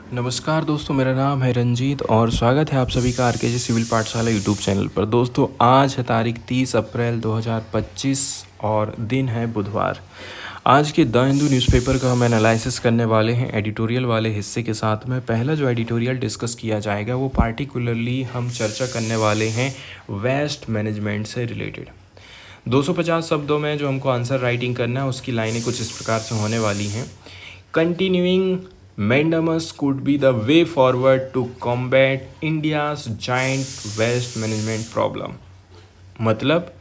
नमस्कार दोस्तों, मेरा नाम है रंजीत और स्वागत है आप सभी का आरकेजी सिविल पाठशाला यूट्यूब चैनल पर। दोस्तों, आज है तारीख 30 अप्रैल 2025 और दिन है बुधवार। आज के द हिंदू न्यूज़पेपर का हम एनालिसिस करने वाले हैं एडिटोरियल वाले हिस्से के साथ में। पहला जो एडिटोरियल डिस्कस किया जाएगा वो पार्टिकुलरली हम चर्चा करने वाले हैं वेस्ट मैनेजमेंट से रिलेटेड। 250 शब्दों में जो हमको आंसर राइटिंग करना है उसकी लाइनें कुछ इस प्रकार से होने वाली हैं। Continuing mandamus could be the way forward to combat India's giant waste management problem। मतलब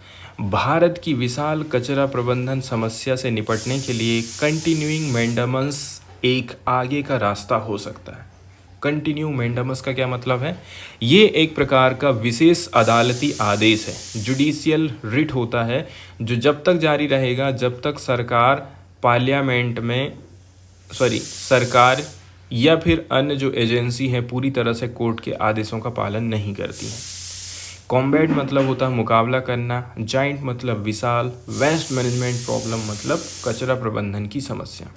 भारत की विशाल कचरा प्रबंधन समस्या से निपटने के लिए कंटिन्यूइंग मैंडामस एक आगे का रास्ता हो सकता है। कंटिन्यू मैंडामस का क्या मतलब है? ये एक प्रकार का विशेष अदालती आदेश है, जुडिशियल रिट होता है, जो जब तक जारी रहेगा जब तक सरकार या फिर अन्य जो एजेंसी है पूरी तरह से कोर्ट के आदेशों का पालन नहीं करती है। कॉम्बैट मतलब होता है मुकाबला करना, जाइंट मतलब विशाल, वेस्ट मैनेजमेंट प्रॉब्लम मतलब कचरा प्रबंधन की समस्या।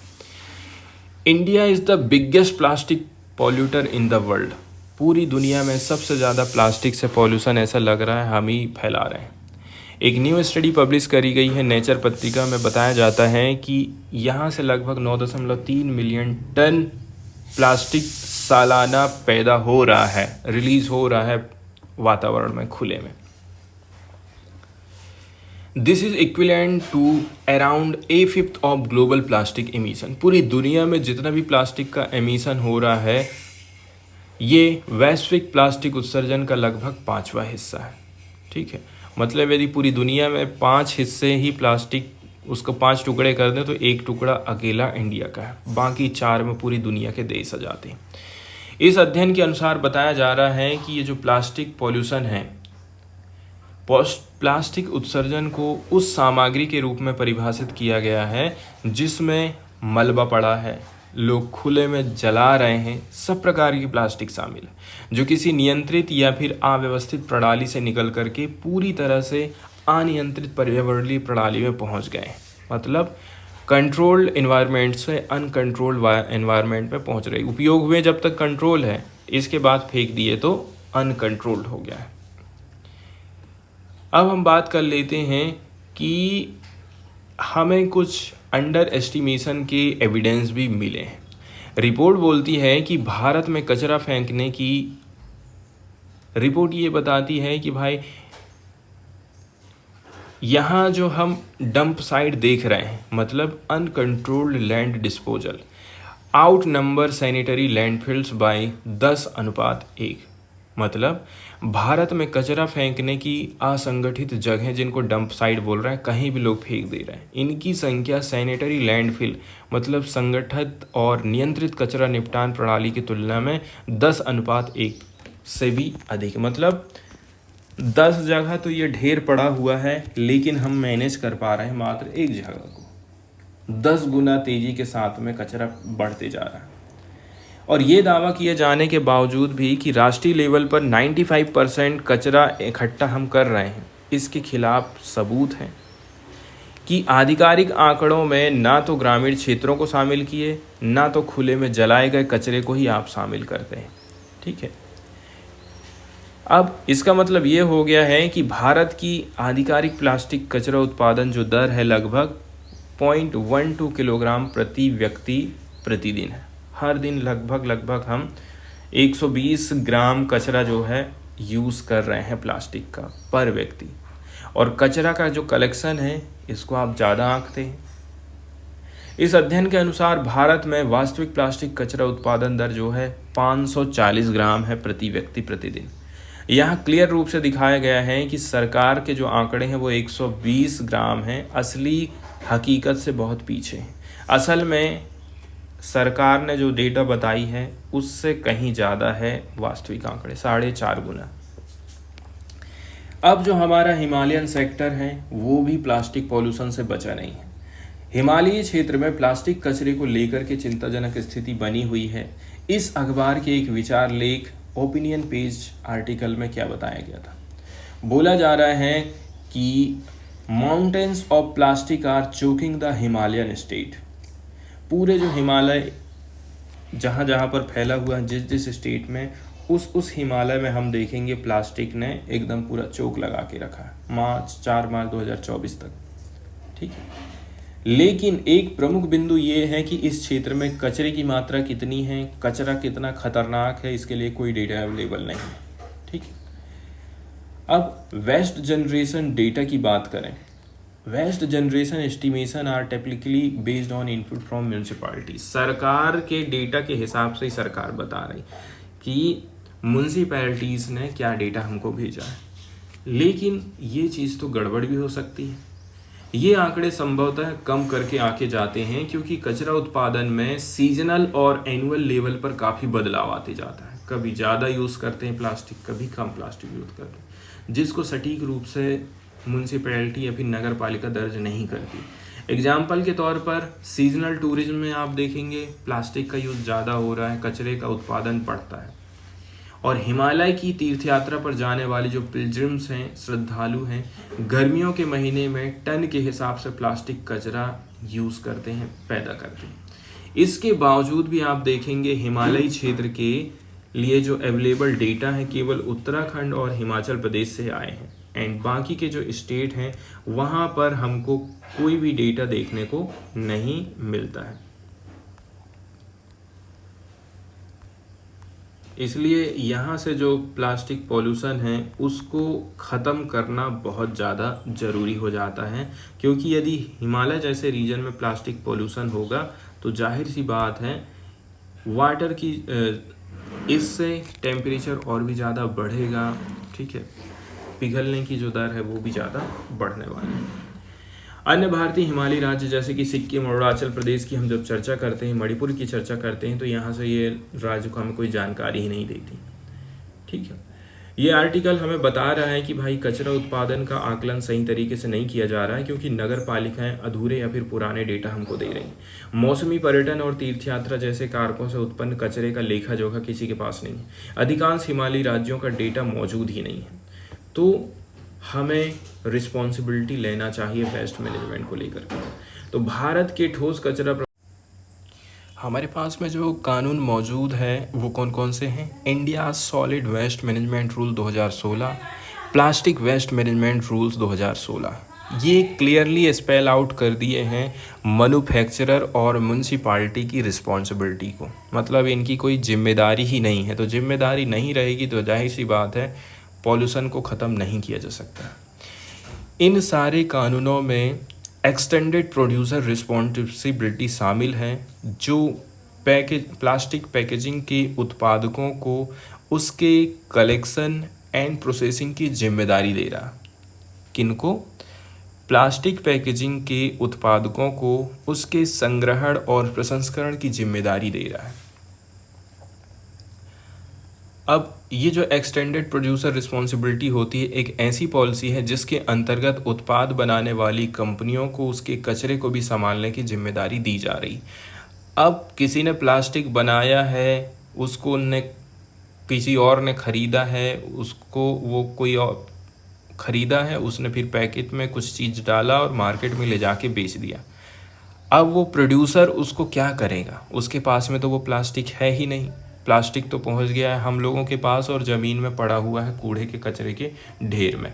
India is the biggest plastic polluter in the world. पूरी दुनिया में सबसे ज़्यादा प्लास्टिक से पॉल्यूशन ऐसा लग रहा है हम ही फैला रहे हैं। एक न्यू स्टडी पब्लिश करी गई है नेचर पत्रिका में, बताया जाता है कि यहाँ से लगभग 9.3 मिलियन टन प्लास्टिक सालाना पैदा हो रहा है, रिलीज हो रहा है वातावरण में, खुले में। This is equivalent to around a fifth of global plastic emission. पूरी दुनिया में जितना भी प्लास्टिक का एमिशन हो रहा है ये वैश्विक प्लास्टिक उत्सर्जन का लगभग 5वां हिस्सा है। ठीक है, मतलब यदि पूरी दुनिया में 5 हिस्से ही प्लास्टिक, उसको 5 टुकड़े कर दें तो एक टुकड़ा अकेला इंडिया का है, बाकी 4 में पूरी दुनिया के देश आ जाते हैं। इस अध्ययन के अनुसार बताया जा रहा है कि ये जो प्लास्टिक पॉल्यूशन है, प्लास्टिक उत्सर्जन को उस सामग्री के रूप में परिभाषित किया गया है जिसमें मलबा पड़ा है, लोग खुले में जला रहे हैं, सब प्रकार की प्लास्टिक शामिल है, जो किसी नियंत्रित या फिर अव्यवस्थित प्रणाली से निकल करके पूरी तरह से अनियंत्रित पर्यावरणीय प्रणाली में पहुंच गए। मतलब कंट्रोल्ड एनवायरनमेंट से अनकंट्रोल्ड एनवायरनमेंट में पहुंच रही। उपयोग हुए जब तक कंट्रोल है, इसके बाद फेंक दिए तो अनकंट्रोल्ड हो गया है। अब हम बात कर लेते हैं कि हमें कुछ अंडर एस्टिमेशन के एविडेंस भी मिले हैं। रिपोर्ट बोलती है कि भारत में कचरा फेंकने की रिपोर्ट ये बताती है कि भाई यहाँ जो हम डंप साइट देख रहे हैं, मतलब uncontrolled land disposal, out number sanitary landfills by 10:1। मतलब भारत में कचरा फेंकने की असंगठित जगह, जिनको डंप साइट बोल रहे हैं, कहीं भी लोग फेंक दे रहे हैं, इनकी संख्या सैनिटरी लैंडफिल मतलब संगठित और नियंत्रित कचरा निपटान प्रणाली की तुलना में 10:1 से भी अधिक। मतलब 10 जगह तो ये ढेर पड़ा हुआ है, लेकिन हम मैनेज कर पा रहे हैं मात्र एक जगह को। 10 गुना तेजी के साथ में कचरा बढ़ते जा रहा है। और ये दावा किए जाने के बावजूद भी कि राष्ट्रीय लेवल पर 95% कचरा इकट्ठा हम कर रहे हैं, इसके खिलाफ सबूत हैं कि आधिकारिक आंकड़ों में ना तो ग्रामीण क्षेत्रों को शामिल किए, ना तो खुले में जलाए गए कचरे को ही आप शामिल करते हैं। ठीक है, अब इसका मतलब ये हो गया है कि भारत की आधिकारिक प्लास्टिक कचरा उत्पादन जो दर है लगभग 0.12 किलोग्राम प्रति व्यक्ति प्रतिदिन है। हर दिन लगभग हम 120 ग्राम कचरा जो है यूज़ कर रहे हैं प्लास्टिक का पर व्यक्ति। और कचरा का जो कलेक्शन है इसको आप ज़्यादा आंकते हैं। इस अध्ययन के अनुसार भारत में वास्तविक प्लास्टिक कचरा उत्पादन दर जो है 540 ग्राम है प्रति व्यक्ति प्रतिदिन। यहाँ क्लियर रूप से दिखाया गया है कि सरकार के जो आंकड़े हैं वो 120 ग्राम हैं, असली हकीकत से बहुत पीछे हैं। असल में सरकार ने जो डेटा बताई है उससे कहीं ज़्यादा है वास्तविक आंकड़े, 4.5 गुना। अब जो हमारा हिमालयन सेक्टर है वो भी प्लास्टिक पॉल्यूशन से बचा नहीं है। हिमालयी क्षेत्र में प्लास्टिक कचरे को लेकर के चिंताजनक स्थिति बनी हुई है। इस अखबार के एक विचार लेख ओपिनियन पेज आर्टिकल में क्या बताया गया था? बोला जा रहा है कि mountains of plastic are choking the Himalayan state. पूरे जो हिमालय जहाँ जहाँ पर फैला हुआ है, जिस जिस स्टेट में, उस हिमालय में हम देखेंगे प्लास्टिक ने एकदम पूरा चोक लगा के रखा है 4 मार्च 2024 तक। ठीक है, लेकिन एक प्रमुख बिंदु ये है कि इस क्षेत्र में कचरे की मात्रा कितनी है, कचरा कितना खतरनाक है, इसके लिए कोई डेटा अवेलेबल नहीं है। ठीक है, अब वेस्ट जनरेशन डेटा की बात करें। Waste generation estimation are typically based on input from municipality. सरकार के डेटा के हिसाब से ही सरकार बता रही कि म्यूनसिपैलिटीज़ ने क्या डेटा हमको भेजा है, लेकिन ये चीज़ तो गड़बड़ भी हो सकती है। ये आंकड़े संभवतः कम करके आके जाते हैं, क्योंकि कचरा उत्पादन में सीजनल और एनुअल लेवल पर काफ़ी बदलाव आते जाता है। कभी ज़्यादा यूज़ करते हैं प्लास्टिक, कभी कम प्लास्टिक यूज़ करते हैं, जिसको सटीक रूप से म्यूनसिपैलिटी या फिर नगर पालिका दर्ज नहीं करती। एग्जाम्पल के तौर पर सीजनल टूरिज्म में आप देखेंगे प्लास्टिक का यूज़ ज़्यादा हो रहा है, कचरे का उत्पादन बढ़ता है। और हिमालय की तीर्थ यात्रा पर जाने वाले जो पिलग्रिम्स हैं, श्रद्धालु हैं, गर्मियों के महीने में टन के हिसाब से प्लास्टिक कचरा यूज़ करते हैं, पैदा करते हैं। इसके बावजूद भी आप देखेंगे हिमालयी क्षेत्र के लिए जो अवेलेबल डेटा है केवल उत्तराखंड और हिमाचल प्रदेश से आए हैं, एंड बाकी के जो स्टेट हैं वहाँ पर हमको कोई भी डेटा देखने को नहीं मिलता है। इसलिए यहाँ से जो प्लास्टिक पॉल्यूशन है उसको ख़त्म करना बहुत ज़्यादा ज़रूरी हो जाता है, क्योंकि यदि हिमालय जैसे रीजन में प्लास्टिक पॉल्यूशन होगा तो जाहिर सी बात है वाटर की इससे टेम्परेचर और भी ज़्यादा बढ़ेगा। ठीक है, पिघलने की जो दर है वो भी ज़्यादा बढ़ने वाली है। अन्य भारतीय हिमालयी राज्य जैसे कि सिक्किम और अरुणाचल प्रदेश की हम जब चर्चा करते हैं, मणिपुर की चर्चा करते हैं, तो यहाँ से ये राज्य को हमें कोई जानकारी ही नहीं देती। ठीक है, ये आर्टिकल हमें बता रहा है कि भाई कचरा उत्पादन का आकलन सही तरीके से नहीं किया जा रहा है, क्योंकि नगर पालिकाएं अधूरे या फिर पुराने डेटा हमको दे रही हैं। मौसमी पर्यटन और तीर्थयात्रा जैसे कारकों से उत्पन्न कचरे का लेखा जोखा किसी के पास नहीं है। अधिकांश हिमालयी राज्यों का डेटा मौजूद ही नहीं है। तो हमें रिस्पॉन्सिबिलिटी लेना चाहिए वेस्ट मैनेजमेंट को लेकर के। तो भारत के ठोस कचरा हमारे पास में जो कानून मौजूद है वो कौन कौन से हैं? India solid waste management rule 2016, plastic waste management rules 2016। ये क्लियरली स्पेल आउट कर दिए हैं मैन्युफैक्चरर और म्यूनसिपालिटी की रिस्पॉन्सिबिलिटी को, मतलब इनकी कोई जिम्मेदारी ही नहीं है। तो जिम्मेदारी नहीं रहेगी तो जाहिर सी बात है पॉल्यूशन को ख़त्म नहीं किया जा सकता। इन सारे कानूनों में एक्सटेंडेड प्रोड्यूसर रिस्पॉन्सिबिलिटी शामिल है, जो प्लास्टिक पैकेजिंग के उत्पादकों को उसके कलेक्शन एंड प्रोसेसिंग की जिम्मेदारी दे रहा। किनको? प्लास्टिक पैकेजिंग के उत्पादकों को उसके संग्रहण और प्रसंस्करण की जिम्मेदारी दे रहा है। अब ये जो एक्सटेंडेड प्रोड्यूसर रिस्पॉन्सिबिलिटी होती है एक ऐसी पॉलिसी है जिसके अंतर्गत उत्पाद बनाने वाली कंपनियों को उसके कचरे को भी संभालने की जिम्मेदारी दी जा रही। अब किसी ने प्लास्टिक बनाया है, उसको ने किसी और ने ख़रीदा है, उसको वो कोई और ख़रीदा है, उसने फिर पैकेट में कुछ चीज़ डाला और मार्केट में ले जाके बेच दिया। अब वो प्रोड्यूसर उसको क्या करेगा? उसके पास में तो वो प्लास्टिक है ही नहीं, प्लास्टिक तो पहुंच गया है हम लोगों के पास और ज़मीन में पड़ा हुआ है कूड़े के कचरे के ढेर में।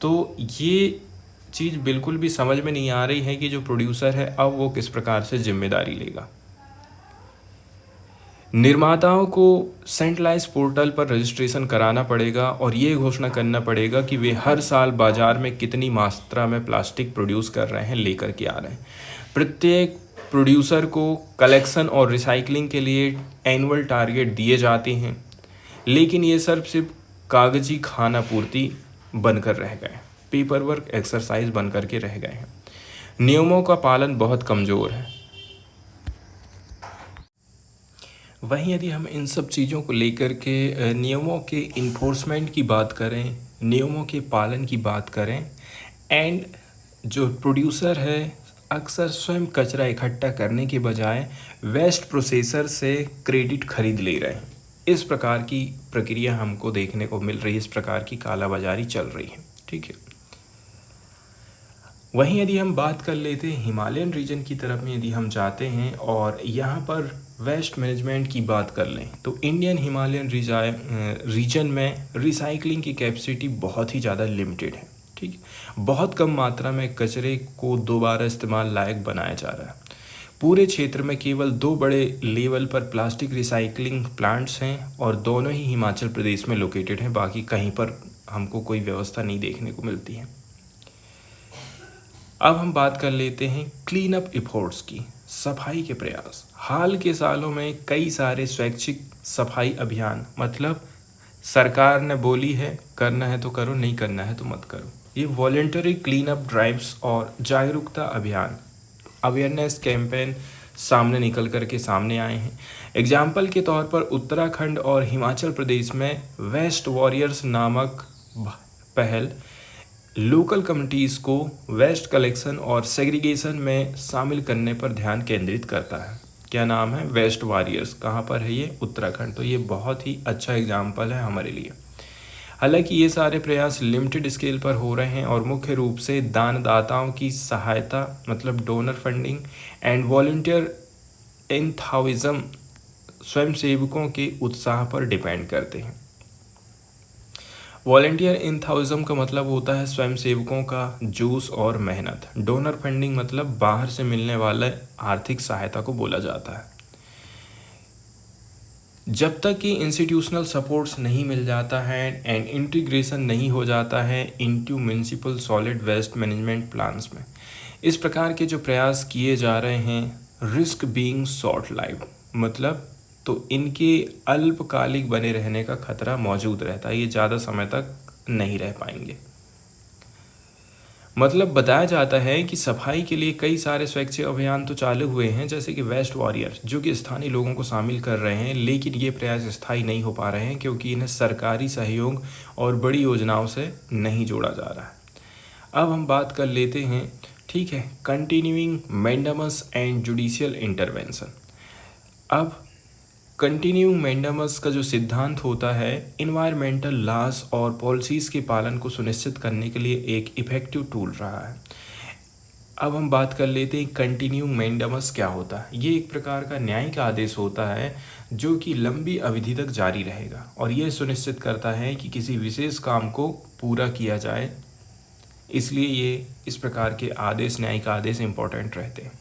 तो ये चीज़ बिल्कुल भी समझ में नहीं आ रही है कि जो प्रोड्यूसर है अब वो किस प्रकार से जिम्मेदारी लेगा। निर्माताओं को सेंट्रलाइज पोर्टल पर रजिस्ट्रेशन कराना पड़ेगा और ये घोषणा करना पड़ेगा कि वे हर साल बाज़ार में कितनी मात्रा में प्लास्टिक प्रोड्यूस कर रहे हैं, लेकर के आ रहे हैं। प्रत्येक प्रोड्यूसर को कलेक्शन और रिसाइकलिंग के लिए एनुअल टारगेट दिए जाते हैं, लेकिन ये सिर्फ कागजी खाना पूर्ति बनकर रह गए, पेपर वर्क एक्सरसाइज बन कर के रह गए हैं। नियमों का पालन बहुत कमज़ोर है। वहीं यदि हम इन सब चीज़ों को लेकर के नियमों के इन्फोर्समेंट की बात करें, नियमों के पालन की बात करें, एंड जो प्रोड्यूसर है अक्सर स्वयं कचरा इकट्ठा करने के बजाय वेस्ट प्रोसेसर से क्रेडिट खरीद ले रहे हैं, इस प्रकार की प्रक्रिया हमको देखने को मिल रही है, इस प्रकार की कालाबाजारी चल रही है। ठीक है, वहीं यदि हम बात कर लेते हैं हिमालयन रीजन की तरफ में, यदि हम जाते हैं और यहाँ पर वेस्ट मैनेजमेंट की बात कर लें तो इंडियन हिमालयन रीजन में रिसाइकलिंग की कैपेसिटी बहुत ही ज़्यादा लिमिटेड है। ठीक है, बहुत कम मात्रा में कचरे को दोबारा इस्तेमाल लायक बनाया जा रहा है। पूरे क्षेत्र में केवल 2 बड़े लेवल पर प्लास्टिक रिसाइकलिंग प्लांट्स हैं और दोनों ही हिमाचल प्रदेश में लोकेटेड हैं। बाकी कहीं पर हमको कोई व्यवस्था नहीं देखने को मिलती है। अब हम बात कर लेते हैं क्लीन अप एफर्ट्स की, सफाई के प्रयास। हाल के सालों में कई सारे स्वैच्छिक सफाई अभियान, मतलब सरकार ने बोली है करना है तो करो, नहीं करना है तो मत करो, ये वॉलेंटरी क्लीन अप ड्राइव्स और जागरूकता अभियान, अवेयरनेस कैंपेन सामने निकल कर के सामने आए हैं। एग्जाम्पल के तौर पर उत्तराखंड और हिमाचल प्रदेश में वेस्ट वॉरियर्स नामक पहल लोकल कम्युनिटीज़ को वेस्ट कलेक्शन और सेग्रीगेशन में शामिल करने पर ध्यान केंद्रित करता है। क्या नाम है? Waste warriors. कहाँ पर है ये? उत्तराखंड। तो ये बहुत ही अच्छा एग्जाम्पल है हमारे लिए। हालांकि ये सारे प्रयास लिमिटेड स्केल पर हो रहे हैं और मुख्य रूप से दानदाताओं की सहायता, मतलब donor funding and volunteer enthusiasm, स्वयंसेवकों के उत्साह पर डिपेंड करते हैं। वॉलंटियर एंथुसियाज्म का मतलब होता है स्वयंसेवकों का जोश और मेहनत। डोनर फंडिंग मतलब बाहर से मिलने वाले आर्थिक सहायता को बोला जाता है। जब तक कि इंस्टीट्यूशनल सपोर्ट्स नहीं मिल जाता है एंड इंटीग्रेशन नहीं हो जाता है into municipal solid waste management plans में, इस प्रकार के जो प्रयास किए जा रहे हैं रिस्क बीइंग शॉर्ट लाइव्ड, मतलब तो इनके अल्पकालिक बने रहने का खतरा मौजूद रहता है, ये ज़्यादा समय तक नहीं रह पाएंगे। मतलब बताया जाता है कि सफाई के लिए कई सारे स्वैच्छिक अभियान तो चालू हुए हैं, जैसे कि वेस्ट वॉरियर, जो कि स्थानीय लोगों को शामिल कर रहे हैं, लेकिन ये प्रयास स्थायी नहीं हो पा रहे हैं क्योंकि इन्हें सरकारी सहयोग और बड़ी योजनाओं से नहीं जोड़ा जा रहा है। अब हम बात कर लेते हैं, ठीक है, continuing mandamus and judicial intervention. अब कंटिन्यूइंग मैंडेमस का जो सिद्धांत होता है इन्वायरमेंटल लॉज और पॉलिसीज़ के पालन को सुनिश्चित करने के लिए एक इफ़ेक्टिव टूल रहा है। अब हम बात कर लेते हैं कंटिन्यूइंग मैंडेमस क्या होता है। ये एक प्रकार का न्यायिक आदेश होता है जो कि लंबी अवधि तक जारी रहेगा और यह सुनिश्चित करता है कि किसी विशेष काम को पूरा किया जाए, इसलिए ये इस प्रकार के आदेश, न्यायिक आदेश इम्पोर्टेंट रहते हैं।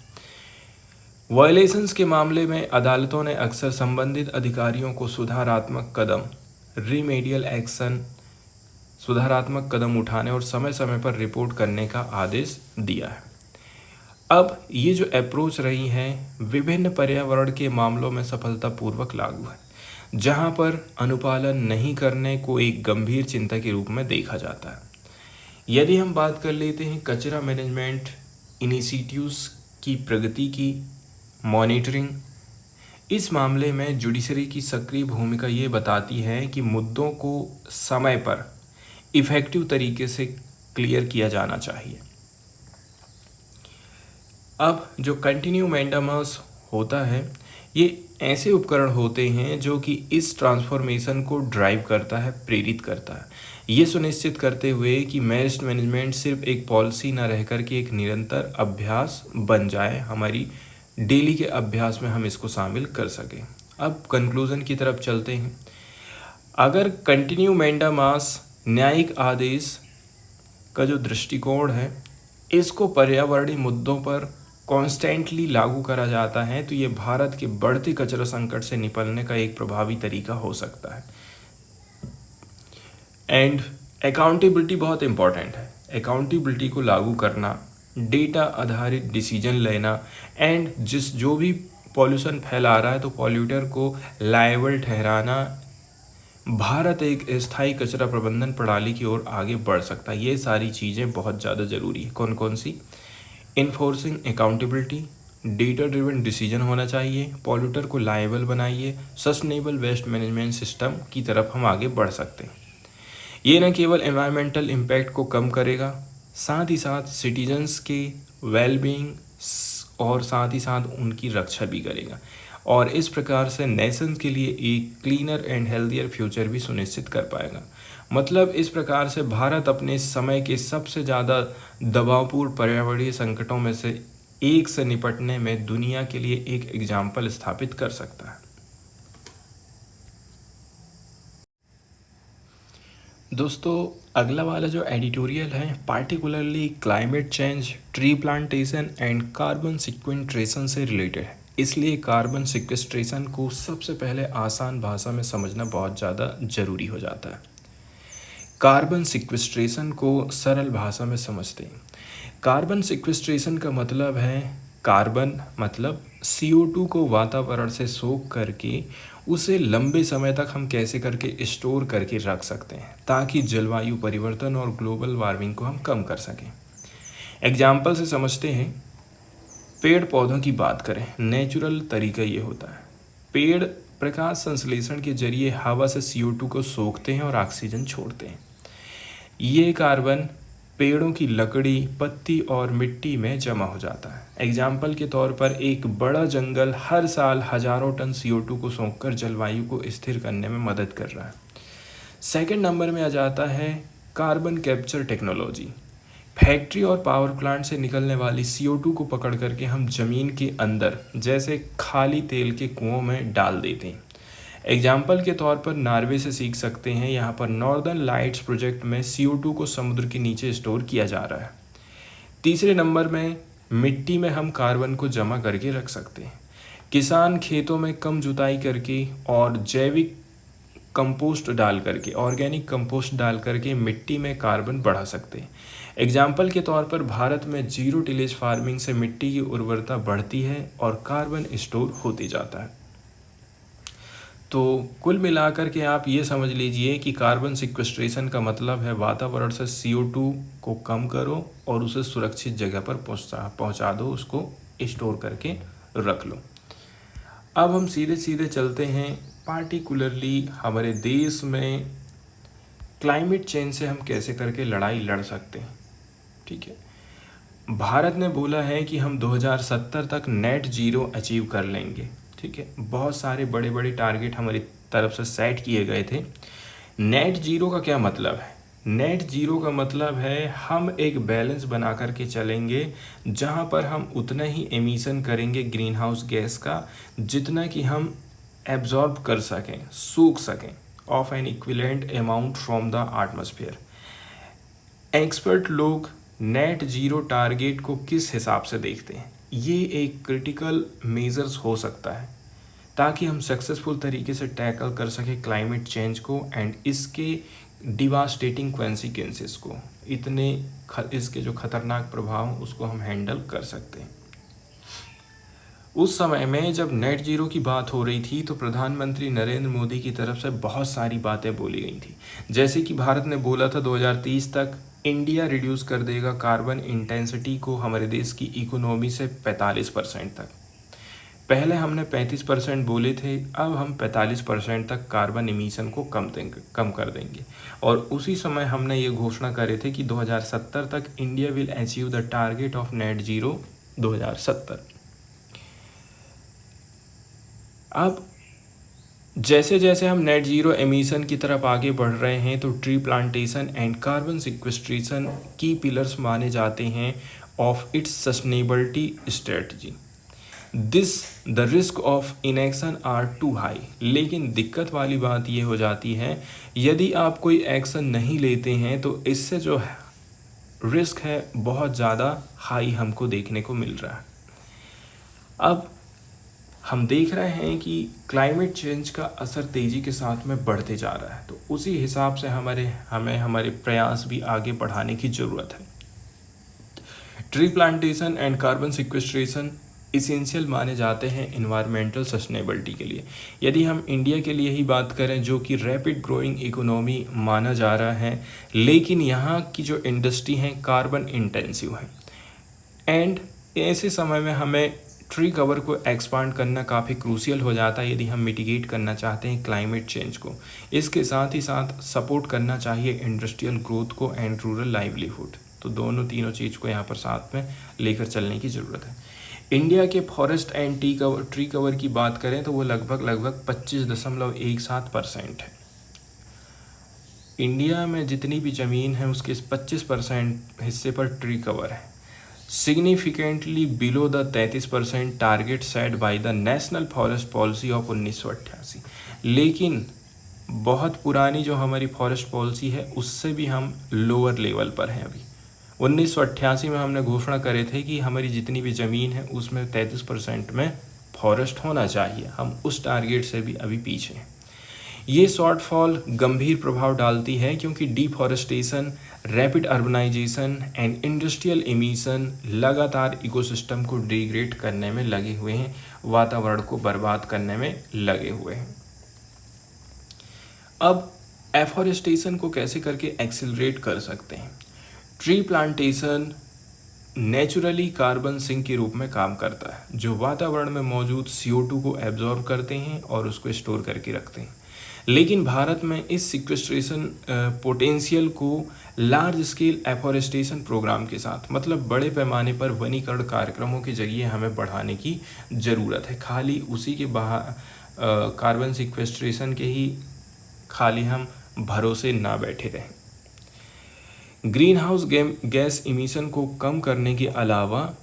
वायलेशंस के मामले में अदालतों ने अक्सर संबंधित अधिकारियों को सुधारात्मक कदम उठाने और समय समय पर रिपोर्ट करने का आदेश दिया है। अब ये जो अप्रोच रही है विभिन्न पर्यावरण के मामलों में सफलतापूर्वक लागू है, जहां पर अनुपालन नहीं करने को एक गंभीर चिंता के रूप में देखा जाता है। यदि हम बात कर लेते हैं कचरा मैनेजमेंट इनिशिएटिव्स की प्रगति की मॉनिटरिंग, इस मामले में जुडिशरी की सक्रिय भूमिका ये बताती है कि मुद्दों को समय पर इफ़ेक्टिव तरीके से क्लियर किया जाना चाहिए। अब जो कंटिन्यू मैंडेमस होता है, ये ऐसे उपकरण होते हैं जो कि इस ट्रांसफॉर्मेशन को ड्राइव करता है, प्रेरित करता है, ये सुनिश्चित करते हुए कि वेस्ट मैनेजमेंट सिर्फ एक पॉलिसी ना रह कर के एक निरंतर अभ्यास बन जाए, हमारी डेली के अभ्यास में हम इसको शामिल कर सकें। अब कंक्लूज़न की तरफ चलते हैं। अगर कंटिन्यू मैंडेमस न्यायिक आदेश का जो दृष्टिकोण है इसको पर्यावरणीय मुद्दों पर कॉन्स्टेंटली लागू करा जाता है तो ये भारत के बढ़ते कचरा संकट से निपटने का एक प्रभावी तरीका हो सकता है। एंड अकाउंटेबिलिटी बहुत इम्पॉर्टेंट है। अकाउंटेबिलिटी को लागू करना, डेटा आधारित डिसीजन लेना एंड जो भी पॉल्यूशन फैला रहा है तो पॉल्यूटर को लायबल ठहराना, भारत एक स्थायी कचरा प्रबंधन प्रणाली की ओर आगे बढ़ सकता है। ये सारी चीज़ें बहुत ज़्यादा ज़रूरी है। कौन कौन सी? Enforcing accountability, data driven decision होना चाहिए, पॉल्यूटर को लायबल बनाइए, सस्टेनेबल वेस्ट मैनेजमेंट सिस्टम की तरफ हम आगे बढ़ सकते हैं। ये न केवल एनवायरमेंटल इम्पैक्ट को कम करेगा, साथ ही साथ सिटीजन्स के वेलबींग और साथ ही साथ उनकी रक्षा भी करेगा और इस प्रकार से नेशन के लिए एक क्लीनर एंड हेल्दियर फ्यूचर भी सुनिश्चित कर पाएगा। मतलब इस प्रकार से भारत अपने समय के सबसे ज़्यादा दबावपूर्ण पर्यावरणीय संकटों में से एक से निपटने में दुनिया के लिए एक एग्जाम्पल स्थापित कर सकता है। दोस्तों, अगला वाला जो एडिटोरियल है particularly climate change, tree plantation and carbon sequestration से रिलेटेड है, इसलिए कार्बन सिक्वेस्ट्रेशन को सबसे पहले आसान भाषा में समझना बहुत ज़्यादा ज़रूरी हो जाता है। कार्बन सिक्वेस्ट्रेशन को सरल भाषा में समझते हैं। कार्बन सिक्वेस्ट्रेशन का मतलब है, कार्बन मतलब CO2 को वातावरण से सोख करके उसे लंबे समय तक हम कैसे करके स्टोर करके रख सकते हैं ताकि जलवायु परिवर्तन और ग्लोबल वार्मिंग को हम कम कर सकें। एग्जाम्पल से समझते हैं। पेड़ पौधों की बात करें, नेचुरल तरीका ये होता है, पेड़ प्रकाश संश्लेषण के जरिए हवा से CO2 को सोखते हैं और ऑक्सीजन छोड़ते हैं। ये कार्बन पेड़ों की लकड़ी, पत्ती और मिट्टी में जमा हो जाता है। एग्जाम्पल के तौर पर एक बड़ा जंगल हर साल हजारों टन CO2 को सोखकर जलवायु को स्थिर करने में मदद कर रहा है। सेकंड नंबर में आ जाता है कार्बन कैप्चर टेक्नोलॉजी। फैक्ट्री और पावर प्लांट से निकलने वाली CO2 को पकड़ करके हम ज़मीन के अंदर जैसे खाली तेल के कुओं में डाल देते हैं। एग्जाम्पल के तौर पर नॉर्वे से सीख सकते हैं। यहाँ पर नॉर्दर्न लाइट्स प्रोजेक्ट में CO2 को समुद्र के नीचे स्टोर किया जा रहा है। तीसरे नंबर में मिट्टी में हम कार्बन को जमा करके रख सकते हैं। किसान खेतों में कम जुताई करके और जैविक कंपोस्ट डाल करके, ऑर्गेनिक कंपोस्ट डाल करके मिट्टी में कार्बन बढ़ा सकते हैं। एग्जाम्पल के तौर पर भारत में जीरो टिलेज फार्मिंग से मिट्टी की उर्वरता बढ़ती है और कार्बन स्टोर होते जाता है। तो कुल मिलाकर के आप ये समझ लीजिए कि कार्बन सिक्वेस्ट्रेशन का मतलब है वातावरण से CO2 को कम करो और उसे सुरक्षित जगह पर पहुंचा दो, उसको स्टोर करके रख लो। अब हम सीधे सीधे चलते हैं पार्टिकुलरली हमारे देश में क्लाइमेट चेंज से हम कैसे करके लड़ाई लड़ सकते हैं। ठीक है, भारत ने बोला है कि हम 2070 तक नेट जीरो अचीव कर लेंगे। ठीक है, बहुत सारे बड़े बड़े टारगेट हमारी तरफ से सेट किए गए थे। नेट जीरो का क्या मतलब है? नेट जीरो का मतलब है हम एक बैलेंस बना करके चलेंगे जहां पर हम उतना ही एमिशन करेंगे ग्रीन हाउस गैस का जितना कि हम एब्जॉर्ब कर सकें, सूख सकें, of N equivalent amount from the atmosphere. Expert लोग नेट जीरो टारगेट को किस हिसाब से देखते हैं? ये एक क्रिटिकल मेजर्स हो सकता है ताकि हम सक्सेसफुल तरीके से टैकल कर सकें क्लाइमेट चेंज को एंड इसके डिवास्टेटिंग कॉन्सिक्वेंसेस को, इसके जो खतरनाक प्रभाव उसको हम हैंडल कर सकते हैं। उस समय में जब नेट जीरो की बात हो रही थी तो प्रधानमंत्री नरेंद्र मोदी की तरफ से बहुत सारी बातें बोली गई थी, जैसे कि भारत ने बोला था 2030 तक इंडिया रिड्यूस कर देगा कार्बन इंटेंसिटी को हमारे देश की इकोनॉमी से 45% तक। पहले हमने 35% बोले थे, अब हम 45% तक कार्बन इमिशन को कम कर देंगे। और उसी समय हमने ये घोषणा करे थे कि 2070 तक India will achieve the target of net zero 2070। अब जैसे जैसे हम नेट जीरो एमिशन की तरफ आगे बढ़ रहे हैं तो tree plantation and carbon sequestration की पिलर्स माने जाते हैं of its sustainability strategy. The risk of inaction are too high. लेकिन दिक्कत वाली बात ये हो जाती है, यदि आप कोई एक्शन नहीं लेते हैं तो इससे जो रिस्क है बहुत ज़्यादा हाई हमको देखने को मिल रहा है। अब हम देख रहे हैं कि क्लाइमेट चेंज का असर तेज़ी के साथ में बढ़ते जा रहा है, तो उसी हिसाब से हमें हमारे प्रयास भी आगे बढ़ाने की ज़रूरत है। Tree plantation and carbon sequestration essential माने जाते हैं इन्वायरमेंटल सस्टेनेबिलिटी के लिए। यदि हम इंडिया के लिए ही बात करें जो कि रैपिड ग्रोइंग इकोनॉमी माना जा रहा है, लेकिन यहाँ की जो इंडस्ट्री है कार्बन इंटेंसिव है एंड ऐसे समय में हमें ट्री कवर को एक्सपांड करना काफ़ी क्रूशियल हो जाता है यदि हम मिटिगेट करना चाहते हैं क्लाइमेट चेंज को। इसके साथ ही साथ सपोर्ट करना चाहिए इंडस्ट्रियल ग्रोथ को एंड रूरल लाइवलीहुड। तो तीनों चीज़ को यहाँ पर साथ में लेकर चलने की ज़रूरत है। इंडिया के फॉरेस्ट एंड ट्री कवर की बात करें तो वो लगभग 25.17% है। इंडिया में जितनी भी ज़मीन है उसके 25% हिस्से पर ट्री कवर है। Significantly below the 33% target set by the national forest policy of 1988। लेकिन बहुत पुरानी जो हमारी फॉरेस्ट पॉलिसी है उससे भी हम लोअर लेवल पर हैं अभी। 1988 में हमने घोषणा करे थे कि हमारी जितनी भी ज़मीन है उसमें 33% में फॉरेस्ट होना चाहिए, हम उस टारगेट से भी अभी पीछे हैं। ये शॉर्टफॉल गंभीर प्रभाव डालती है क्योंकि deforestation, rapid urbanisation and industrial emission लगातार इकोसिस्टम को डिग्रेड करने में लगे हुए हैं, वातावरण को बर्बाद करने में लगे हुए हैं। अब एफॉरेस्टेशन को कैसे करके एक्सिलरेट कर सकते हैं? Tree plantation naturally carbon sink के रूप में काम करता है, जो वातावरण में मौजूद CO2 को एब्जॉर्ब करते हैं और उसको स्टोर करके रखते हैं। लेकिन भारत में इस सिक्वेस्ट्रेशन पोटेंशियल को लार्ज स्केल एफॉरेस्टेशन प्रोग्राम के साथ, मतलब बड़े पैमाने पर वनीकरण कार्यक्रमों के जरिए हमें बढ़ाने की ज़रूरत है। खाली उसी के कार्बन सिक्वेस्ट्रेशन के ही खाली हम भरोसे ना बैठे रहें। ग्रीन हाउस गैस इमिशन को कम करने के अलावा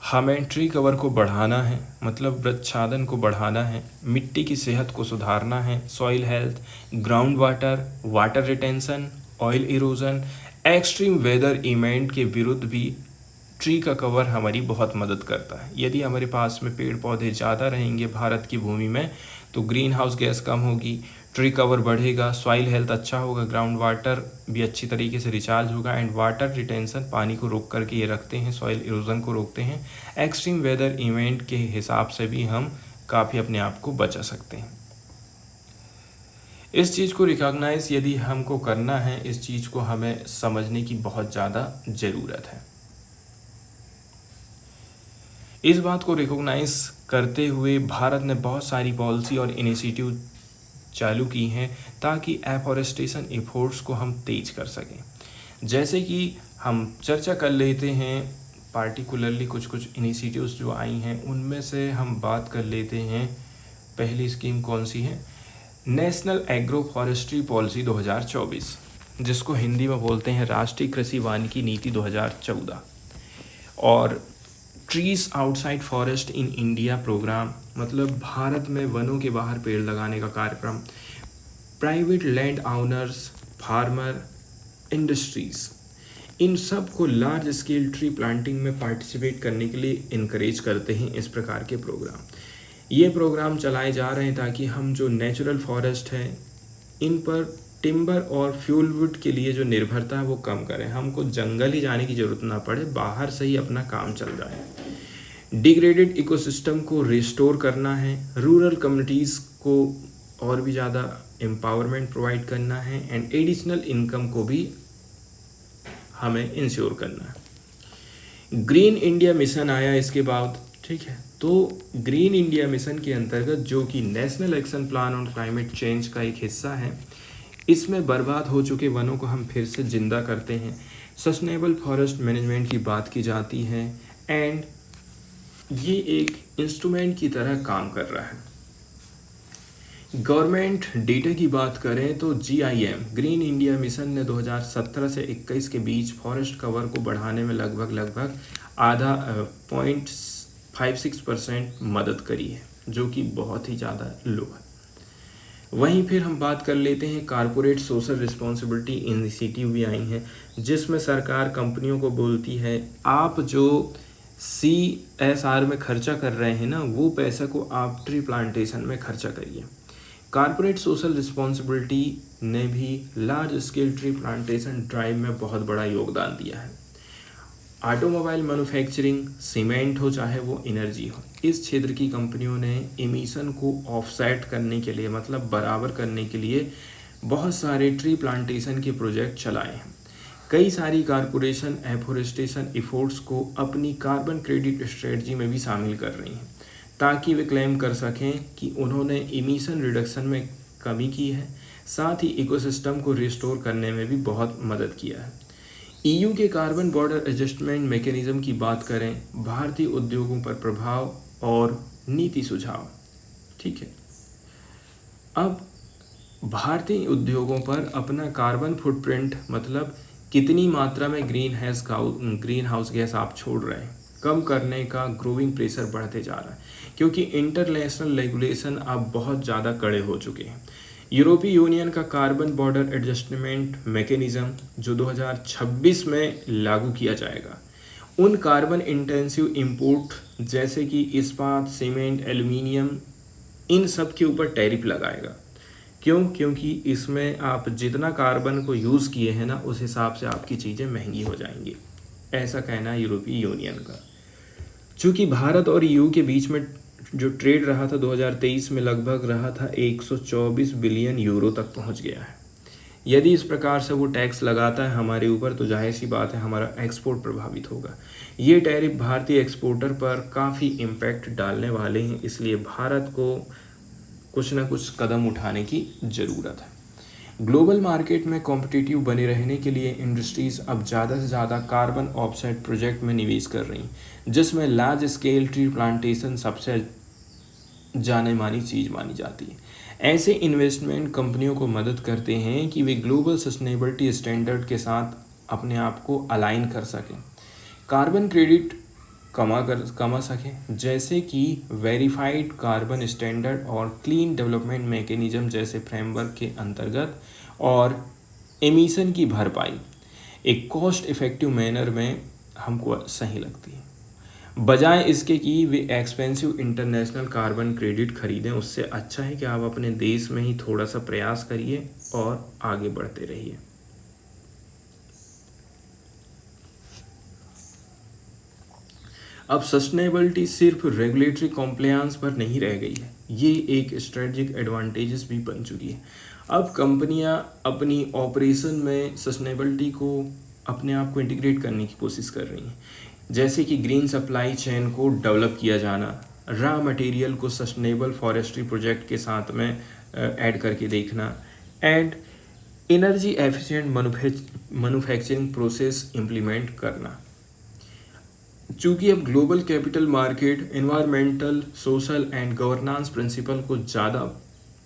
हमें ट्री कवर को बढ़ाना है, मतलब वृक्षादन को बढ़ाना है, मिट्टी की सेहत को सुधारना है, soil health, ground water, water retention, oil erosion, extreme weather event के विरुद्ध भी ट्री का कवर हमारी बहुत मदद करता है। यदि हमारे पास में पेड़ पौधे ज़्यादा रहेंगे भारत की भूमि में तो ग्रीन हाउस गैस कम होगी, ट्री कवर बढ़ेगा, सॉइल हेल्थ अच्छा होगा, ग्राउंड वाटर भी अच्छी तरीके से रिचार्ज होगा एंड वाटर रिटेंशन, पानी को रोक करके ये रखते हैं, सॉइल इरोजन को रोकते हैं। एक्सट्रीम वेदर इवेंट के हिसाब से भी हम काफ़ी अपने आप को बचा सकते हैं। इस चीज़ को रिकॉग्नाइज यदि हमको करना है, इस चीज़ को हमें समझने की बहुत ज़्यादा ज़रूरत है। इस बात को रिकॉग्नाइज करते हुए भारत ने बहुत सारी पॉलिसी और इनिशिएटिव चालू की हैं ताकि एफॉरेस्टेशन एफर्ट्स को हम तेज कर सकें। जैसे कि हम चर्चा कर लेते हैं पार्टिकुलरली कुछ इनिशिएटिव्स जो आई हैं, उनमें से हम बात कर लेते हैं। पहली स्कीम कौन सी है? नेशनल एग्रो फॉरेस्ट्री पॉलिसी 2024, जिसको हिंदी में बोलते हैं राष्ट्रीय कृषि वानिकी नीति 2014, और trees outside forest in India programme, मतलब भारत में वनों के बाहर पेड़ लगाने का कार्यक्रम। Private land owners, farmer, industries, इन सब को लार्ज स्केल ट्री प्लांटिंग में पार्टिसिपेट करने के लिए इनकरेज करते हैं इस प्रकार के प्रोग्राम। ये प्रोग्राम चलाए जा रहे हैं ताकि हम जो नेचुरल फॉरेस्ट है इन पर टिम्बर और फ्यूल वुड के लिए जो निर्भरता है वो कम करें, हमको जंगल ही जाने की ज़रूरत ना पड़े, बाहर से ही अपना काम चल जाए। डिग्रेडेड इकोसिस्टम को रिस्टोर करना है, रूरल कम्युनिटीज़ को और भी ज़्यादा एम्पावरमेंट प्रोवाइड करना है एंड एडिशनल इनकम को भी हमें इंश्योर करना है। ग्रीन इंडिया मिशन आया इसके बाद, ठीक है। तो ग्रीन इंडिया मिशन के अंतर्गत, जो कि national action plan on climate change का एक हिस्सा है, इसमें बर्बाद हो चुके वनों को हम फिर से जिंदा करते हैं, सस्टेनेबल फॉरेस्ट मैनेजमेंट की बात की जाती है एंड ये एक इंस्ट्रूमेंट की तरह काम कर रहा है। गवर्नमेंट डेटा की बात करें तो GIM ग्रीन इंडिया मिशन ने 2017 से 21 के बीच फॉरेस्ट कवर को बढ़ाने में लगभग आधा 0.56% मदद करी है, जो कि बहुत ही ज़्यादा लो है। वहीं फिर हम बात कर लेते हैं कारपोरेट सोशल रिस्पॉन्सिबिलिटी इनिशिएटिव भी आई हैं, जिसमें सरकार कंपनियों को बोलती है आप जो CSR में खर्चा कर रहे हैं ना, वो पैसा को आप ट्री प्लांटेशन में खर्चा करिए। कारपोरेट सोशल रिस्पॉन्सिबिलिटी ने भी large scale tree plantation drive में बहुत बड़ा योगदान दिया है। ऑटोमोबाइल मैन्युफैक्चरिंग, सीमेंट हो चाहे वो एनर्जी हो, इस क्षेत्र की कंपनियों ने एमिशन को ऑफसेट करने के लिए, मतलब बराबर करने के लिए बहुत सारे ट्री प्लांटेशन के प्रोजेक्ट चलाए हैं। कई सारी कारपोरेशन एफोरेस्टेशन एफर्ट्स को अपनी कार्बन क्रेडिट स्ट्रेटजी में भी शामिल कर रही हैं ताकि वे क्लेम कर सकें कि उन्होंने एमिशन रिडक्शन में कमी की है, साथ ही इकोसिस्टम को रिस्टोर करने में भी बहुत मदद किया है। EU के कार्बन बॉर्डर एडजस्टमेंट मैकेनिज्म की बात करें, भारतीय उद्योगों पर प्रभाव और नीति सुझाव, ठीक है। अब भारतीय उद्योगों पर अपना कार्बन फुटप्रिंट, मतलब कितनी मात्रा में ग्रीन हाउस गैस आप छोड़ रहे हैं, कम करने का ग्रोइंग प्रेशर बढ़ते जा रहा है, क्योंकि इंटरनेशनल रेगुलेशन अब बहुत ज़्यादा कड़े हो चुके हैं। यूरोपीय यूनियन का कार्बन बॉर्डर एडजस्टमेंट मैकेनिज्म जो 2026 में लागू किया जाएगा, उन कार्बन इंटेंसिव इंपोर्ट जैसे कि इस्पात, सीमेंट, एल्युमिनियम, इन सब के ऊपर टैरिफ लगाएगा। क्यों? क्योंकि इसमें आप जितना कार्बन को यूज़ किए हैं ना, उस हिसाब से आपकी चीज़ें महंगी हो जाएंगी, ऐसा कहना है यूरोपीय यूनियन का। चूँकि भारत और ईयू के बीच में जो ट्रेड रहा था 2023 में लगभग रहा था 124 बिलियन यूरो तक पहुंच गया है। यदि इस प्रकार से वो टैक्स लगाता है हमारे ऊपर, तो जाहिर सी बात है हमारा एक्सपोर्ट प्रभावित होगा। ये टैरिफ भारतीय एक्सपोर्टर पर काफ़ी इम्पैक्ट डालने वाले हैं, इसलिए भारत को कुछ ना कुछ कदम उठाने की ज़रूरत है। ग्लोबल मार्केट में कॉम्पिटिटिव बने रहने के लिए इंडस्ट्रीज़ अब ज़्यादा से ज़्यादा कार्बन ऑफसेट प्रोजेक्ट में निवेश कर रही हैं, जिसमें लार्ज स्केल ट्री प्लांटेशन सबसे जाने मानी चीज़ मानी जाती है। ऐसे इन्वेस्टमेंट कंपनियों को मदद करते हैं कि वे ग्लोबल सस्टेनेबिलिटी स्टैंडर्ड के साथ अपने आप को अलाइन कर सकें, कार्बन क्रेडिट कमा सकें, जैसे कि वेरीफाइड कार्बन स्टैंडर्ड और क्लीन डेवलपमेंट मैकेनिज्म जैसे फ्रेमवर्क के अंतर्गत, और एमिशन की भरपाई एक कॉस्ट इफ़ेक्टिव मैनर में हमको सही लगती है, बजाय इसके कि वे एक्सपेंसिव इंटरनेशनल कार्बन क्रेडिट खरीदें। उससे अच्छा है कि आप अपने देश में ही थोड़ा सा प्रयास करिए और आगे बढ़ते रहिए। अब सस्टेनेबिलिटी सिर्फ रेगुलेटरी कॉम्प्लायंस पर नहीं रह गई है, ये एक स्ट्रेटजिक एडवांटेजेस भी बन चुकी है। अब कंपनियां अपनी ऑपरेशन में सस्टेनेबिलिटी को अपने आप को इंटीग्रेट करने की कोशिश कर रही हैं, जैसे कि ग्रीन सप्लाई चेन को डेवलप किया जाना, रॉ मटेरियल को सस्टेनेबल फॉरेस्ट्री प्रोजेक्ट के साथ में ऐड करके देखना, and energy efficient manufacturing process implement करना। चूँकि अब global capital market environmental, social and governance principle को ज़्यादा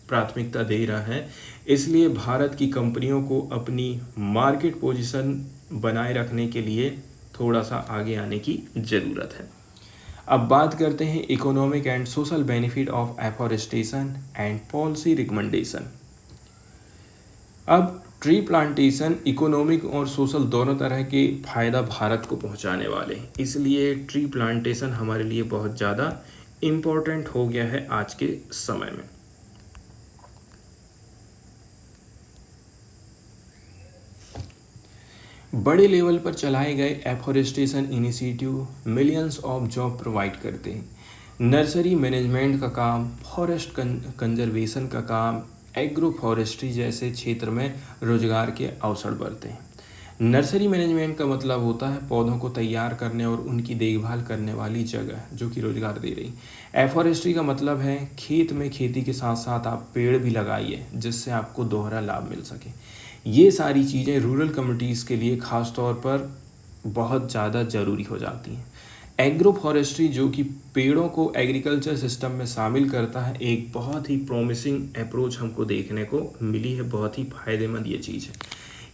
प्राथमिकता दे रहा है, इसलिए भारत की कंपनियों को अपनी मार्केट पोजीशन बनाए रखने के लिए थोड़ा सा आगे आने की ज़रूरत है। अब बात करते हैं economic and social benefit of afforestation and policy recommendation. अब ट्री प्लांटेशन इकोनॉमिक और सोशल दोनों तरह के फ़ायदा भारत को पहुंचाने वाले हैं, इसलिए ट्री प्लांटेशन हमारे लिए बहुत ज़्यादा इम्पोर्टेंट हो गया है आज के समय में। बड़े लेवल पर चलाए गए afforestation initiative millions of job provide करते हैं। नर्सरी मैनेजमेंट का काम, फॉरेस्ट कंजर्वेशन का काम, एग्रो फॉरेस्ट्री जैसे क्षेत्र में रोजगार के अवसर बढ़ते हैं। नर्सरी मैनेजमेंट का मतलब होता है पौधों को तैयार करने और उनकी देखभाल करने वाली जगह, जो कि रोजगार दे रही। एफॉरेस्ट्री का मतलब है खेत में खेती के साथ साथ आप पेड़ भी लगाइए, जिससे आपको दोहरा लाभ मिल सके। ये सारी चीज़ें रूरल कम्युनिटीज़ के लिए ख़ास तौर पर बहुत ज़्यादा ज़रूरी हो जाती हैं। एग्रो फॉरेस्ट्री जो कि पेड़ों को एग्रीकल्चर सिस्टम में शामिल करता है, एक बहुत ही प्रॉमिसिंग अप्रोच हमको देखने को मिली है, बहुत ही फ़ायदेमंद ये चीज़ है।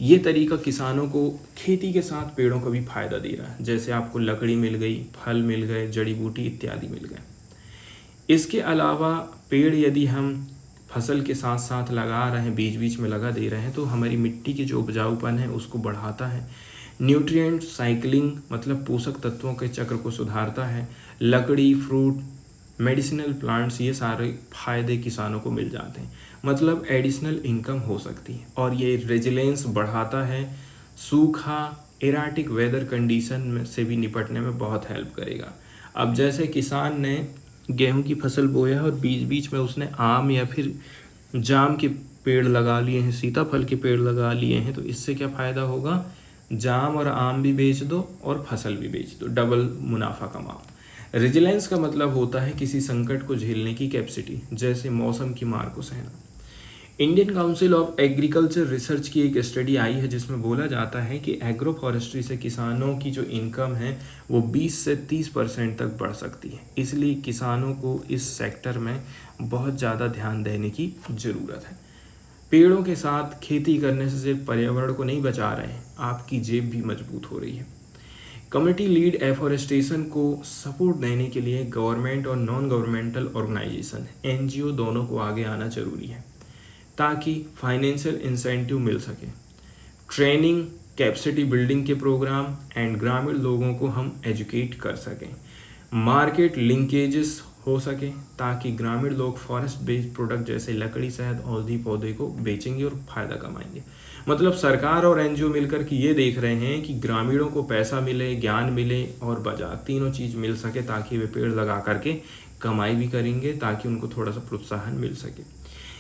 ये तरीका किसानों को खेती के साथ पेड़ों का भी फ़ायदा दे रहा है, जैसे आपको लकड़ी मिल गई, फल मिल गए, जड़ी बूटी इत्यादि मिल गए। इसके अलावा पेड़ यदि हम फसल के साथ साथ लगा रहे हैं, बीच बीच में लगा दे रहे हैं, तो हमारी मिट्टी की जो उपजाऊपन है उसको बढ़ाता है। न्यूट्रिएंट साइकिलिंग मतलब पोषक तत्वों के चक्र को सुधारता है। लकड़ी, फ्रूट, मेडिसिनल प्लांट्स, ये सारे फायदे किसानों को मिल जाते हैं, मतलब एडिशनल इनकम हो सकती है। और ये रेजिलेंस बढ़ाता है, सूखा, एराटिक वेदर कंडीशन से भी निपटने में बहुत हेल्प करेगा। अब जैसे किसान ने गेहूं की फसल बोया और बीच बीच में उसने आम या फिर जाम के पेड़ लगा लिए हैं, सीताफल के पेड़ लगा लिए हैं, तो इससे क्या फ़ायदा होगा? जाम और आम भी बेच दो और फसल भी बेच दो, डबल मुनाफा कमाओ। रेजिलेंस का मतलब होता है किसी संकट को झेलने की कैपेसिटी, जैसे मौसम की मार को सहना। Indian council of agriculture research की एक स्टडी आई है जिसमें बोला जाता है कि एग्रो फॉरेस्ट्री से किसानों की जो इनकम है वो 20 से 30% तक बढ़ सकती है। इसलिए किसानों को इस सेक्टर में बहुत ज़्यादा ध्यान देने की ज़रूरत है। पेड़ों के साथ खेती करने से सिर्फ पर्यावरण को नहीं बचा रहे हैं, आपकी जेब भी मजबूत हो रही है। कम्युनिटी लीड एफॉरेस्टेशन को सपोर्ट देने के लिए गवर्नमेंट और नॉन गवर्नमेंटल ऑर्गेनाइजेशन एनजीओ दोनों को आगे आना जरूरी है ताकि फाइनेंशियल इंसेंटिव मिल सके। ट्रेनिंग, कैपेसिटी बिल्डिंग के प्रोग्राम एंड ग्रामीण लोगों को हम एजुकेट कर सकें। मार्केट लिंकेजेस हो सके ताकि ग्रामीण लोग फॉरेस्ट बेस्ड प्रोडक्ट जैसे लकड़ी, शहद, औषधि पौधे को बेचेंगे और फायदा कमाएंगे। मतलब सरकार और एनजीओ मिलकर के ये देख रहे हैं कि ग्रामीणों को पैसा मिले, ज्ञान मिले और बाजार, तीनों चीज़ मिल सके ताकि वे पेड़ लगा करके कमाई भी करेंगे, ताकि उनको थोड़ा सा प्रोत्साहन मिल सके।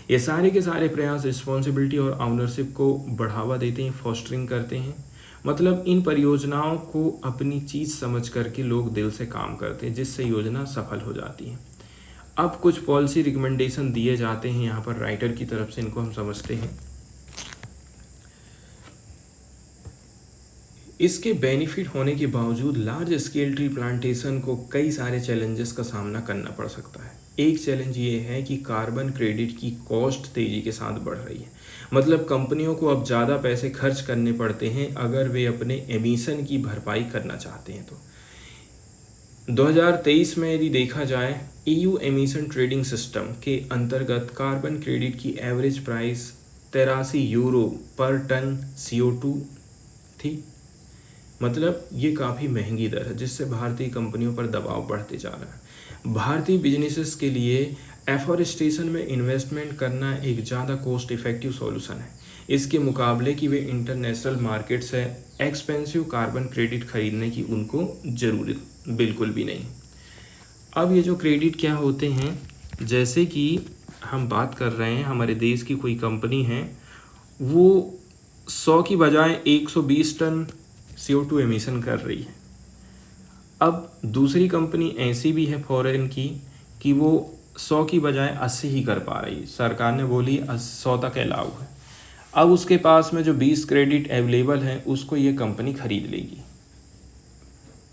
ये सारे के सारे प्रयास रिस्पॉन्सिबिलिटी और ऑनरशिप को बढ़ावा देते हैं, फॉस्टरिंग करते हैं। मतलब इन परियोजनाओं को अपनी चीज़ समझ करके लोग दिल से काम करते हैं, जिससे योजना सफल हो जाती है। अब कुछ पॉलिसी रिकमेंडेशन दिए जाते हैं यहाँ पर राइटर की तरफ से, इनको हम समझते हैं। इसके बेनिफिट होने के बावजूद लार्ज स्केल ट्री प्लांटेशन को कई सारे चैलेंजेस का सामना करना पड़ सकता है। एक चैलेंज ये है कि कार्बन क्रेडिट की कॉस्ट तेज़ी के साथ बढ़ रही है। मतलब कंपनियों को अब ज़्यादा पैसे खर्च करने पड़ते हैं अगर वे अपने एमिशन की भरपाई करना चाहते हैं। तो 2023 में यदि देखा जाए, EU एमिशन ट्रेडिंग सिस्टम के अंतर्गत कार्बन क्रेडिट की एवरेज प्राइस 83 यूरो पर टन CO2 थी। मतलब ये काफ़ी महंगी दर है, जिससे भारतीय कंपनियों पर दबाव बढ़ते जा रहा है। भारतीय बिजनेसेस के लिए एफॉरेस्टेशन में इन्वेस्टमेंट करना एक ज़्यादा कॉस्ट इफेक्टिव सॉल्यूशन है, इसके मुकाबले कि वे इंटरनेशनल मार्केट से एक्सपेंसिव कार्बन क्रेडिट खरीदने की उनको ज़रूरत बिल्कुल भी नहीं। अब ये जो क्रेडिट क्या होते हैं, जैसे कि हम बात कर रहे हैं, हमारे देश की कोई कंपनी है, वो 100 की बजाय 120 टन CO2 एमिशन कर रही है। अब दूसरी कंपनी ऐसी भी है फॉरेन की कि वो 100 की बजाय 80 ही कर पा रही है। सरकार ने बोली 100 तक अलाउ है। अब उसके पास में जो 20 क्रेडिट अवेलेबल है उसको ये कंपनी खरीद लेगी।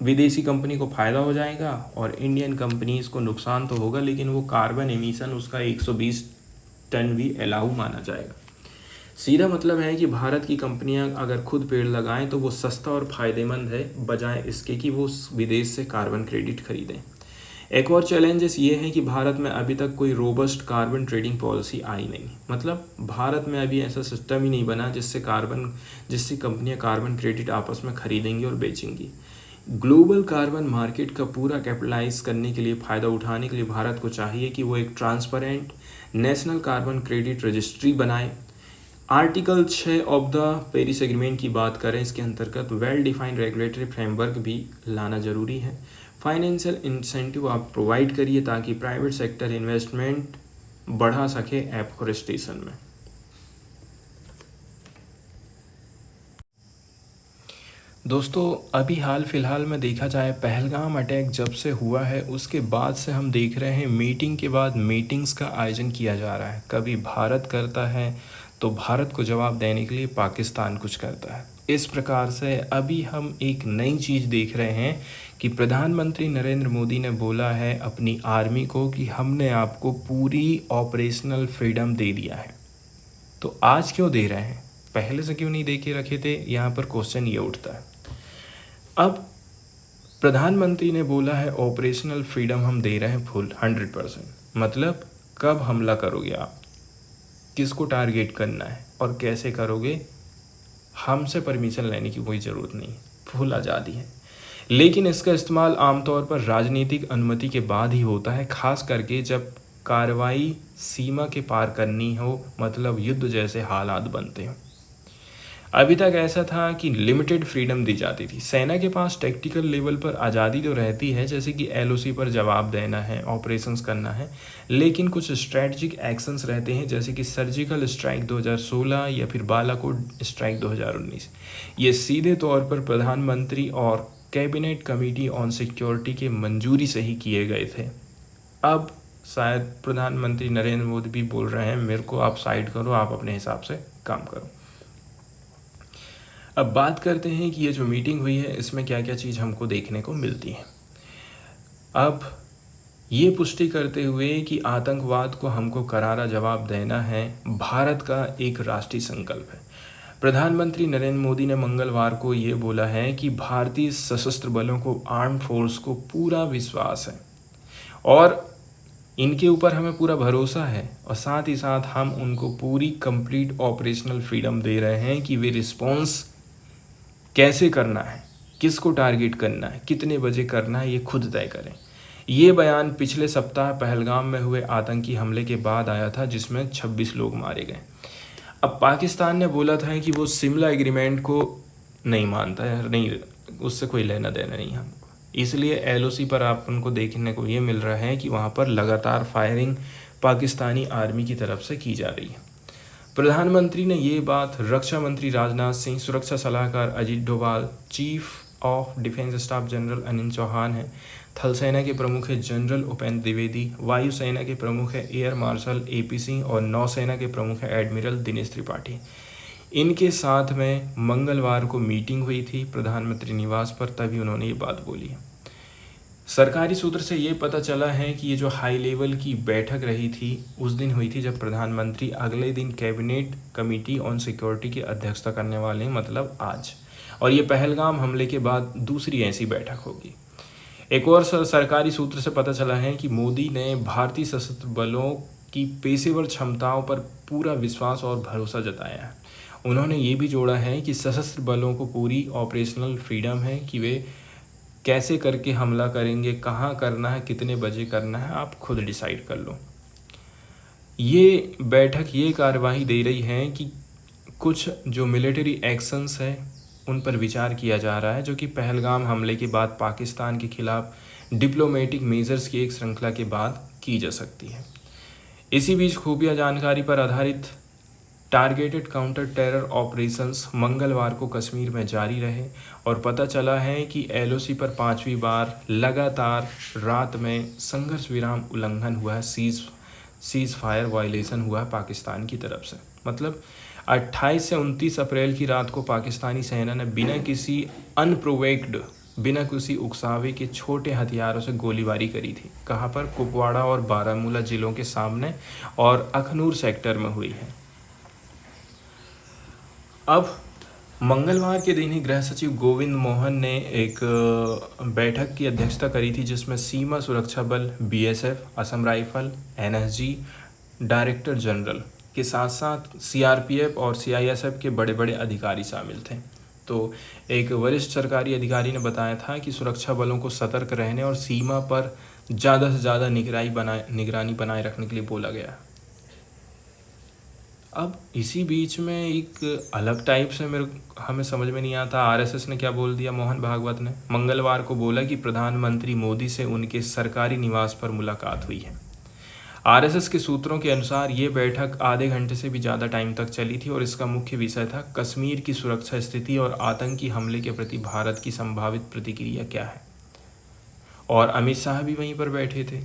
विदेशी कंपनी को फ़ायदा हो जाएगा और इंडियन कंपनीज को नुकसान तो होगा, लेकिन वो कार्बन एमिशन उसका 120 टन भी अलाउ माना जाएगा। सीधा मतलब है कि भारत की कंपनियां अगर खुद पेड़ लगाएं तो वो सस्ता और फ़ायदेमंद है, बजाय इसके कि वो विदेश से कार्बन क्रेडिट खरीदें। एक और चैलेंजेस ये है कि भारत में अभी तक कोई रोबस्ट कार्बन ट्रेडिंग पॉलिसी आई नहीं। मतलब भारत में अभी ऐसा सिस्टम ही नहीं बना जिससे कंपनियां कार्बन क्रेडिट आपस में खरीदेंगी और बेचेंगी। ग्लोबल कार्बन मार्केट का पूरा कैपिटलाइज करने के लिए, फ़ायदा उठाने के लिए भारत को चाहिए कि वो एक transparent national carbon credit registry बनाए। Article 6 of the Paris agreement की बात करें, इसके अंतर्गत वेल डिफाइंड रेगुलेटरी फ्रेमवर्क भी लाना ज़रूरी है। फाइनेंशियल इंसेंटिव आप प्रोवाइड करिए ताकि प्राइवेट सेक्टर इन्वेस्टमेंट बढ़ा सके एफॉरेस्टेशन में। दोस्तों, अभी हाल फिलहाल में देखा जाए, पहलगाम अटैक जब से हुआ है उसके बाद से हम देख रहे हैं मीटिंग के बाद मीटिंग्स का आयोजन किया जा रहा है। कभी भारत करता है तो भारत को जवाब देने के लिए पाकिस्तान कुछ करता है। इस प्रकार से अभी हम एक नई चीज़ देख रहे हैं कि प्रधानमंत्री नरेंद्र मोदी ने बोला है अपनी आर्मी को कि हमने आपको पूरी ऑपरेशनल फ्रीडम दे दिया है। तो आज क्यों दे रहे हैं, पहले से क्यों नहीं दे के रखे थे? यहाँ पर क्वेश्चन ये उठता है। अब प्रधानमंत्री ने बोला है ऑपरेशनल फ्रीडम हम दे रहे हैं फुल 100%। मतलब कब हमला करोगे आप, किसको टारगेट करना है और कैसे करोगे, हमसे परमिशन लेने की कोई ज़रूरत नहीं, फुल आज़ादी है। लेकिन इसका इस्तेमाल आमतौर पर राजनीतिक अनुमति के बाद ही होता है, खास करके जब कार्रवाई सीमा के पार करनी हो, मतलब युद्ध जैसे हालात बनते हैं। अभी तक ऐसा था कि लिमिटेड फ्रीडम दी जाती थी। सेना के पास टैक्टिकल लेवल पर आज़ादी तो रहती है, जैसे कि LOC पर जवाब देना है, ऑपरेशंस करना है, लेकिन कुछ स्ट्रैटेजिक एक्शंस रहते हैं, जैसे कि सर्जिकल स्ट्राइक 2016 या फिर बालाकोट स्ट्राइक 2019। ये सीधे तौर पर प्रधानमंत्री और कैबिनेट कमेटी ऑन सिक्योरिटी के मंजूरी से ही किए गए थे। अब शायद प्रधानमंत्री नरेंद्र मोदी भी बोल रहे हैं मेरे को आप साइड करो, आप अपने हिसाब से काम करो। अब बात करते हैं कि ये जो मीटिंग हुई है इसमें क्या क्या चीज़ हमको देखने को मिलती है। अब ये पुष्टि करते हुए कि आतंकवाद को हमको करारा जवाब देना है, भारत का एक राष्ट्रीय संकल्प है। प्रधानमंत्री नरेंद्र मोदी ने मंगलवार को ये बोला है कि भारतीय सशस्त्र बलों को, आर्म फोर्स को पूरा विश्वास है और इनके ऊपर हमें पूरा भरोसा है, और साथ ही साथ हम उनको पूरी कंप्लीट ऑपरेशनल फ्रीडम दे रहे हैं कि वे रिस्पॉन्स कैसे करना है, किसको टारगेट करना है, कितने बजे करना है, ये खुद तय करें। ये बयान पिछले सप्ताह पहलगाम में हुए आतंकी हमले के बाद आया था, जिसमें 26 लोग मारे गए। अब पाकिस्तान ने बोला था कि वो शिमला एग्रीमेंट को नहीं मानता है, नहीं, उससे कोई लेना देना नहीं हमको, इसलिए एलओसी पर आपको देखने को ये मिल रहा है कि वहाँ पर लगातार फायरिंग पाकिस्तानी आर्मी की तरफ से की जा रही है। प्रधानमंत्री ने ये बात रक्षा मंत्री राजनाथ सिंह, सुरक्षा सलाहकार Ajit Doval, chief of defence staff general Anil Chauhan है, थल सेना के प्रमुख है जनरल उपेंद्र द्विवेदी, वायुसेना के प्रमुख है एयर मार्शल एपी सिंह और नौसेना के प्रमुख है एडमिरल दिनेश त्रिपाठी। इनके साथ में मंगलवार को मीटिंग हुई थी प्रधानमंत्री निवास पर, तभी उन्होंने ये बात बोली है। सरकारी सूत्र से ये पता चला है कि ये जो हाई लेवल की बैठक रही थी उस दिन हुई थी जब प्रधानमंत्री अगले दिन कैबिनेट कमेटी ऑन सिक्योरिटी की अध्यक्षता करने वाले हैं, मतलब आज, और ये पहलगाम हमले के बाद दूसरी ऐसी बैठक होगी। एक और सरकारी सूत्र से पता चला है कि मोदी ने भारतीय सशस्त्र बलों की पेशेवर क्षमताओं पर पूरा विश्वास और भरोसा जताया है। उन्होंने ये भी जोड़ा है कि सशस्त्र बलों को पूरी ऑपरेशनल फ्रीडम है कि वे कैसे करके हमला करेंगे, कहाँ करना है, कितने बजे करना है, आप खुद डिसाइड कर लो। ये बैठक ये कार्यवाही दे रही है कि कुछ जो मिलिट्री एक्शंस है उन पर विचार किया जा रहा है, जो कि पहलगाम हमले के बाद पाकिस्तान के खिलाफ डिप्लोमेटिक मेजर्स की एक श्रृंखला के बाद की जा सकती है। इसी बीच खुफिया जानकारी पर आधारित टारगेटेड काउंटर टेरर ऑपरेशंस मंगलवार को कश्मीर में जारी रहे और पता चला है कि एलओसी पर 5वीं बार लगातार रात में संघर्ष विराम उल्लंघन हुआ है, सीज फायर वायलेशन हुआ है पाकिस्तान की तरफ से। मतलब 28 से 29 अप्रैल की रात को पाकिस्तानी सेना ने बिना किसी अनप्रोवेक्ड, बिना किसी उकसावे के छोटे हथियारों से गोलीबारी करी थी। कहाँ पर? कुपवाड़ा और बारामूला जिलों के सामने और अखनूर सेक्टर में हुई है। अब मंगलवार के दिन ही गृह सचिव गोविंद मोहन ने एक बैठक की अध्यक्षता करी थी, जिसमें सीमा सुरक्षा बल, BSF, Assam rifle, NSG, director general के साथ साथ सीआरपीएफ और सीआईएसएफ के बड़े बड़े अधिकारी शामिल थे। तो एक वरिष्ठ सरकारी अधिकारी ने बताया था कि सुरक्षा बलों को सतर्क रहने और सीमा पर ज़्यादा से ज़्यादा निगरानी बनाए रखने के लिए बोला गया। अब इसी बीच में एक अलग टाइप से हमें समझ में नहीं आता आरएसएस ने क्या बोल दिया। मोहन भागवत ने मंगलवार को बोला कि प्रधानमंत्री मोदी से उनके सरकारी निवास पर मुलाकात हुई है। आरएसएस के सूत्रों के अनुसार ये बैठक आधे घंटे से भी ज़्यादा टाइम तक चली थी और इसका मुख्य विषय था कश्मीर की सुरक्षा स्थिति और आतंकी हमले के प्रति भारत की संभावित प्रतिक्रिया क्या है। और अमित शाह भी वहीं पर बैठे थे।